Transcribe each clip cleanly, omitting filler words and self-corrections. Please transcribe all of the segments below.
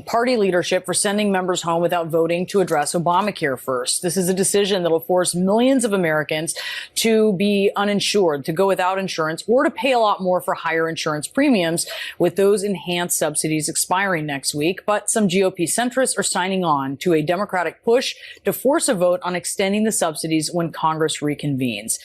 party leadership for sending members home without voting to address Obamacare first. This is a decision that will force millions of Americans to be uninsured, to go without insurance, or to pay a lot more for higher insurance premiums, with those enhanced subsidies expiring next week. But some GOP centrists are signing on to a Democratic push to force a vote on extending the subsidies when Congress reconvenes.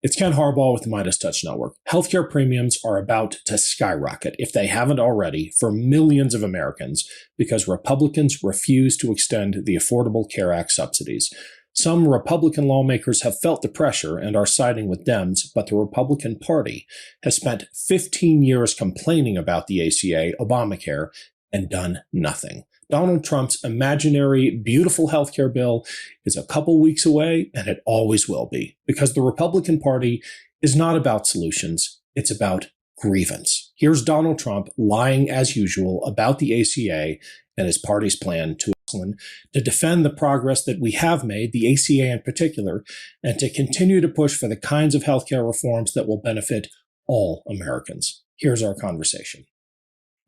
It's Ken Harbaugh with the Midas Touch Network. Healthcare premiums are about to skyrocket, if they haven't already, for millions of Americans because Republicans refuse to extend the Affordable Care Act subsidies. Some Republican lawmakers have felt the pressure and are siding with Dems, but the Republican Party has spent 15 years complaining about the ACA, Obamacare, and done nothing. Donald Trump's imaginary, beautiful healthcare bill is a couple weeks away, and it always will be, because the Republican Party is not about solutions, it's about grievance. Here's Donald Trump lying as usual about the ACA and his party's plan to defend the progress that we have made, the ACA in particular, and to continue to push for the kinds of healthcare reforms that will benefit all Americans. Here's our conversation.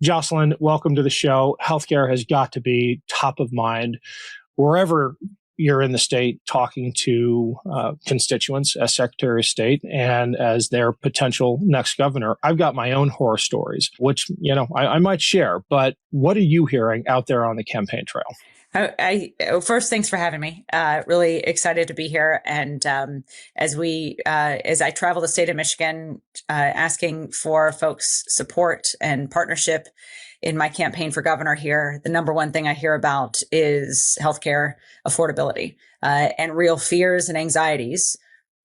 Jocelyn, welcome to the show. Healthcare has got to be top of mind wherever you're in the state, talking to constituents as Secretary of State and as their potential next governor. I've got my own horror stories, which, I might share, but what are you hearing out there on the campaign trail? First, thanks for having me. Really excited to be here. And as I travel the state of Michigan, asking for folks' support and partnership in my campaign for governor here, the number one thing I hear about is healthcare affordability and real fears and anxieties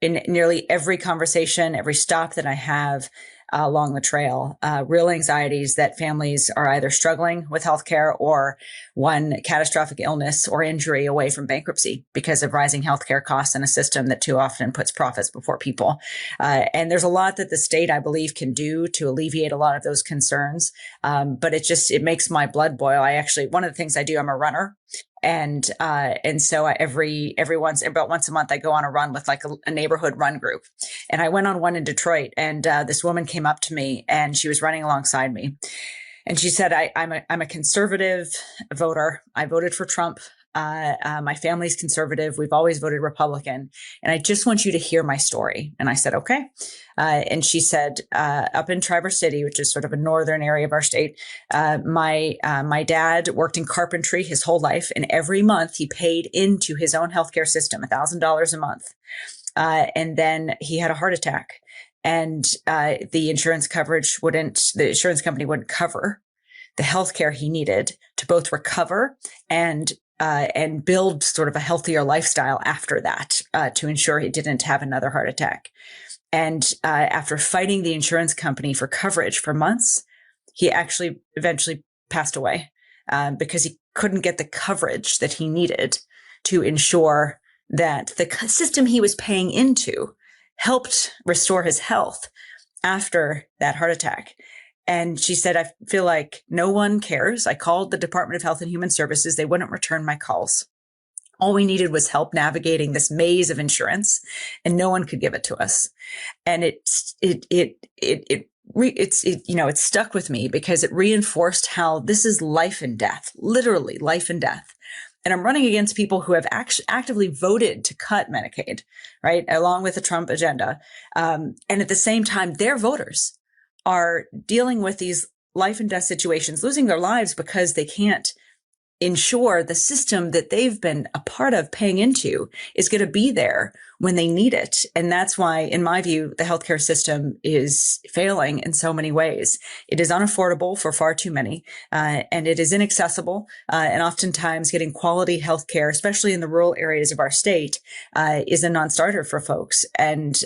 in nearly every conversation, every stop that I have along the trail, real anxieties that families are either struggling with healthcare or one catastrophic illness or injury away from bankruptcy because of rising healthcare costs in a system that too often puts profits before people. And there's a lot that the state, I believe, can do to alleviate a lot of those concerns. But it makes my blood boil. One of the things I do, I'm a runner. And so about once a month, I go on a run with like a neighborhood run group. And I went on one in Detroit, and this woman came up to me and she was running alongside me. And she said, I'm a conservative voter. I voted for Trump. My family's conservative. We've always voted Republican. And I just want you to hear my story. And I said, okay. And she said, up in Traverse City, which is sort of a northern area of our state, my dad worked in carpentry his whole life. And every month he paid into his own healthcare system, $1,000 a month. And then he had a heart attack. And the insurance company wouldn't cover the healthcare he needed to both recover and build sort of a healthier lifestyle after that, to ensure he didn't have another heart attack. And after fighting the insurance company for coverage for months, he actually eventually passed away because he couldn't get the coverage that he needed to ensure that the system he was paying into helped restore his health after that heart attack. And she said, I feel like no one cares. I called the Department of Health and Human Services. They wouldn't return my calls. All we needed was help navigating this maze of insurance, and no one could give it to us. And it stuck with me because it reinforced how this is life and death, literally life and death. And I'm running against people who have actively voted to cut Medicaid, right, along with the Trump agenda. And at the same time, their voters are dealing with these life and death situations, losing their lives because they can't ensure the system that they've been a part of paying into is going to be there when they need it. And that's why, in my view, the healthcare system is failing in so many ways. It is unaffordable for far too many, and it is inaccessible. And oftentimes getting quality healthcare, especially in the rural areas of our state, is a non-starter for folks. And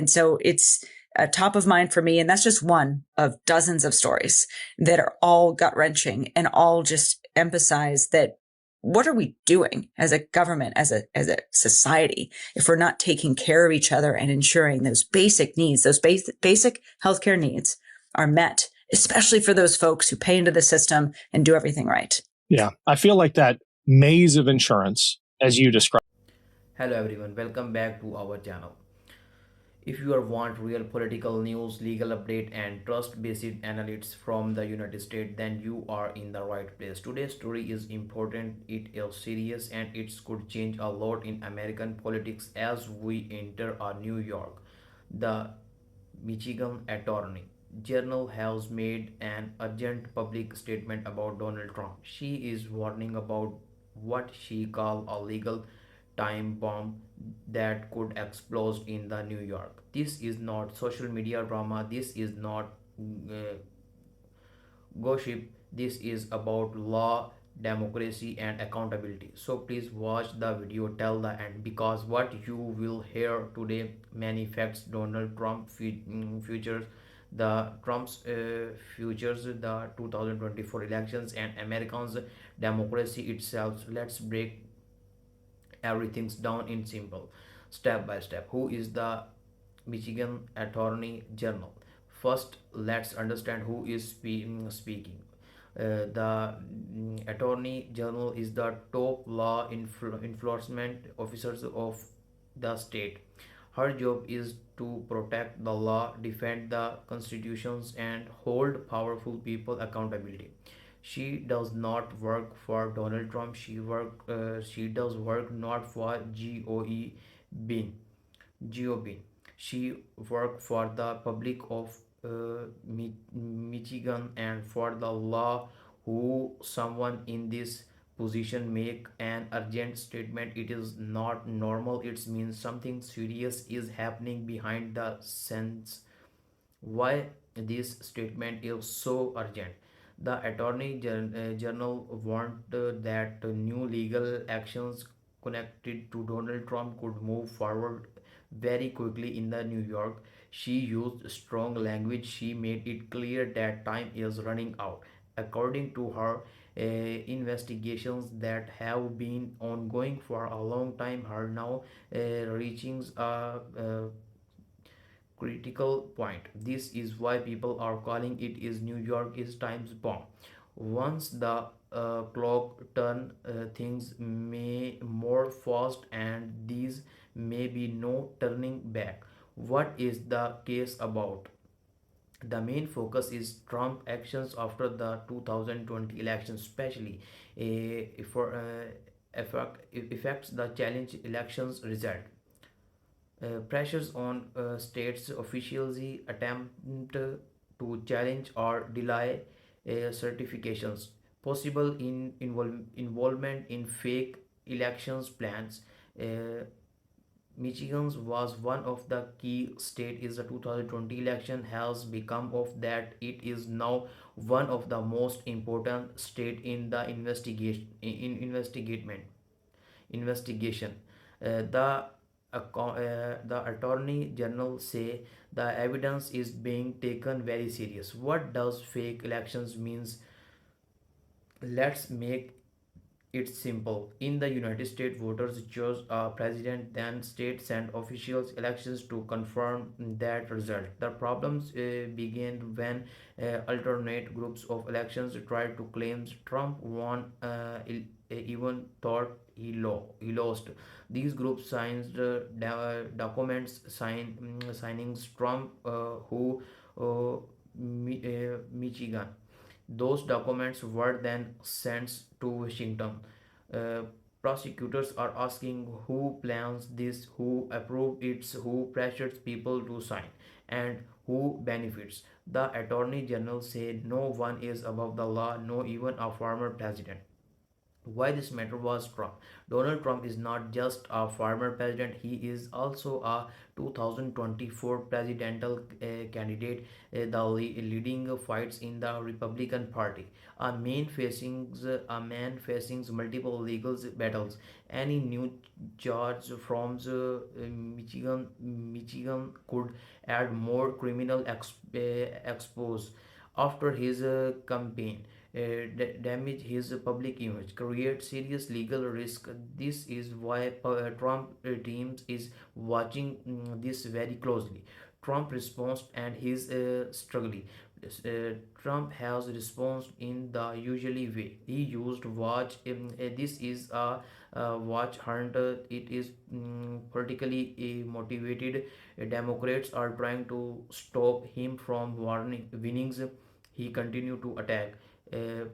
so it's top of mind for me. And that's just one of dozens of stories that are all gut-wrenching and all just emphasize that what are we doing as a government, as a society, if we're not taking care of each other and ensuring those basic needs, those basic healthcare needs are met, especially for those folks who pay into the system and do everything right. Yeah, I feel like that maze of insurance, as you described. Hello everyone, welcome back to our channel. If you are want real political news, legal update, and trust-based analytics from the United States, then you are in the right place. Today's story is important, it is serious, and it could change a lot in American politics as we enter a New York. The Michigan Attorney General has made an urgent public statement about Donald Trump. She is warning about what she calls a legal time bomb that could explode in the New York. This is not social media drama. This is not uh, gossip. This is about law, democracy, and accountability. So please watch the video till the end, because what you will hear today many facts. Donald Trump futures, the Trump's futures, the 2024 elections, and Americans democracy itself. Let's break everything's down in simple, step by step. Who is the Michigan Attorney General? First, let's understand who is speaking. The Attorney General is the top law enforcement officers of the state. Her job is to protect the law, defend the constitutions, and hold powerful people accountability. She does not work for Donald Trump. She does work not for Bean. GOB. She worked for the public of Michigan and for the law. Who someone in this position make an urgent statement, it is not normal. It means something serious is happening behind the scenes. Why this statement is so urgent? The General warned that new legal actions connected to Donald Trump could move forward very quickly in the New York. She used strong language. She made it clear that time is running out. According to her, investigations that have been ongoing for a long time are now reaching critical point. This is why people are calling it is New York is times bomb. Once the clock turn, things may more fast, and these may be no turning back. What is the case about? The main focus is Trump actions after the 2020 election, especially for affects the challenge elections result. Pressures on states officials attempt to challenge or delay certifications, possible involvement in fake elections plans. Uh, Michigan was one of the key states in the 2020 election, has become of that it is now one of the most important state in the investigation. The attorney general say the evidence is being taken very serious. What does fake elections means? Let's make it's simple. In the United States, voters choose a president, then states send officials elections to confirm that result. The problems began when alternate groups of elections tried to claim Trump won, even thought he lost. These groups signed documents signing Trump, who Michigan. Those documents were then sent to Washington. Uh, Prosecutors are asking who plans this, who approved it, who pressures people to sign, and who benefits. The Attorney General said no one is above the law, no even a former president. Why this matter was Trump. Donald Trump is not just a former president, he is also a 2024 presidential candidate. Leading fights in the Republican Party. A man facing multiple legal battles. Any new charge from Michigan could add more criminal expose after his campaign, damage his public image, create serious legal risk. This is why Trump teams is watching this very closely. Trump response and his struggling. Trump has responded in the usually way. He used watch. This is a watch hunt. It is politically motivated. Democrats are trying to stop him from winnings. He continued to attack. Uh,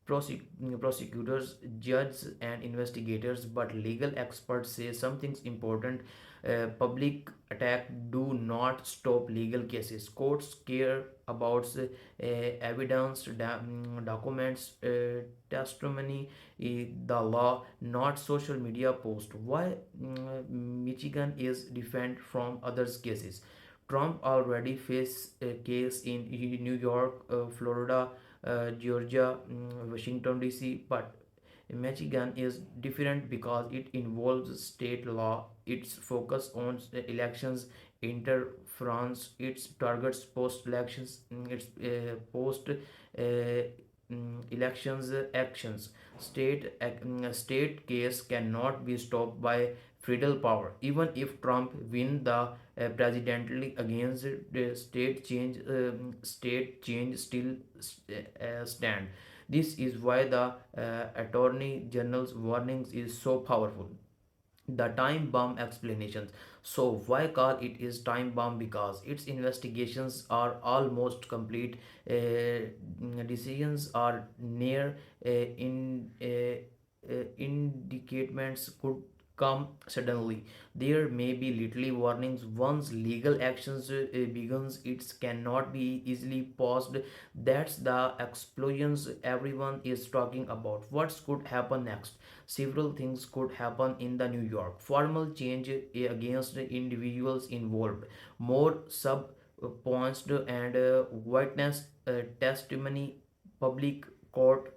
prosecutors, judges, and investigators, but legal experts say something's important. Public attack do not stop legal cases. Courts care about evidence, documents, testimony, the law, not social media post. Why Michigan is different from others cases? Trump already faced a case in New York, Florida, Georgia, Washington D.C., but Michigan is different because it involves state law. Its focus on elections, interference. Its targets post-elections. Its post elections actions. State case cannot be stopped by federal power. Even if Trump win the presidentially against the state change still stand. This is why the attorney general's warnings is so powerful. The time bomb explanations. So why call it is time bomb? Because its investigations are almost complete. Decisions are near. Indictments could come suddenly. There may be little warnings. Once legal actions begins, it cannot be easily paused. That's the explosions everyone is talking about. What could happen next? Several things could happen in the New York. Formal change against the individuals involved. More sub points and witness testimony, public court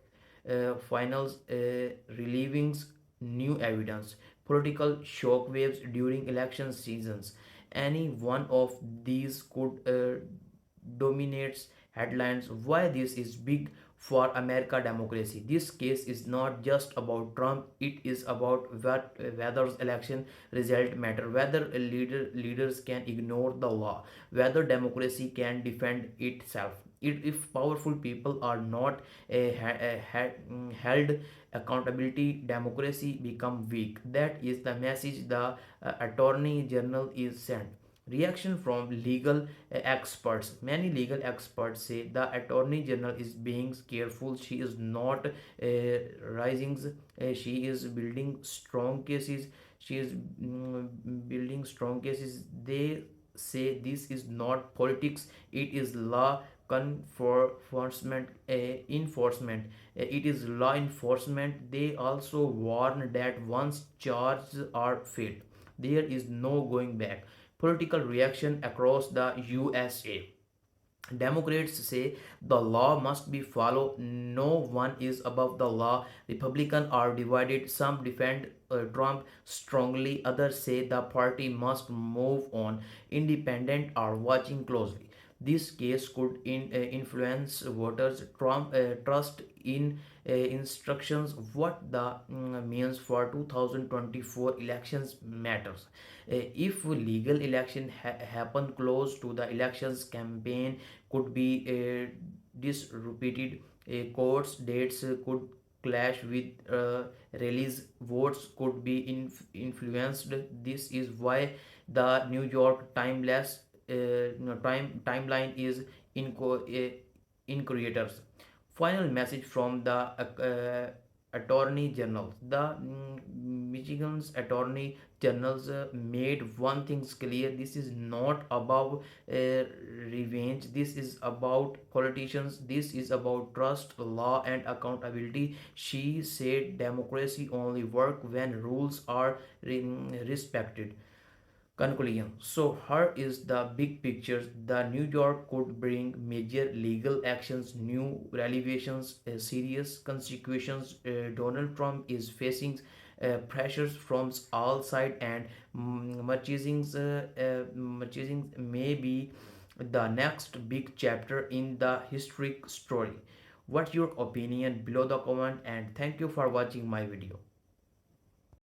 finals, relievings, new evidence, political shockwaves during election seasons. Any one of these could dominates headlines. Why this is big for America democracy? This case is not just about Trump. It is about whether election result matter, whether leaders can ignore the law, whether democracy can defend itself. If powerful people are not held accountability, democracy become weak. That is the message the attorney general is sent. Reaction from legal experts. Many legal experts say the attorney general is being careful. She is not rising. She is building strong cases. She is building strong cases. They say this is not politics. It is law enforcement. It is law enforcement. They also warn that once charges are failed, there is no going back. Political reaction across the USA. Democrats say the law must be followed. No one is above the law. Republicans are divided. Some defend Trump strongly. Others say the party must move on. Independents are watching closely. This case could influence voters' trust in instructions. What the means for 2024 elections matters. If legal election happen close to the elections, campaign could be disrupted. Courts dates could clash with release. Votes could be influenced. This is why the New York timeline is in in creators. Final message from the attorney general. The Michigan's attorney generals made one thing clear. This is not about revenge. This is about politicians. This is about trust, law, and accountability. She said democracy only work when rules are respected. Conclusion. So here is the big picture. The New York could bring major legal actions, new revelations, serious consequences. Donald Trump is facing pressures from all sides, and merchandising may be the next big chapter in the historic story. What your opinion below the comment, and thank you for watching my video.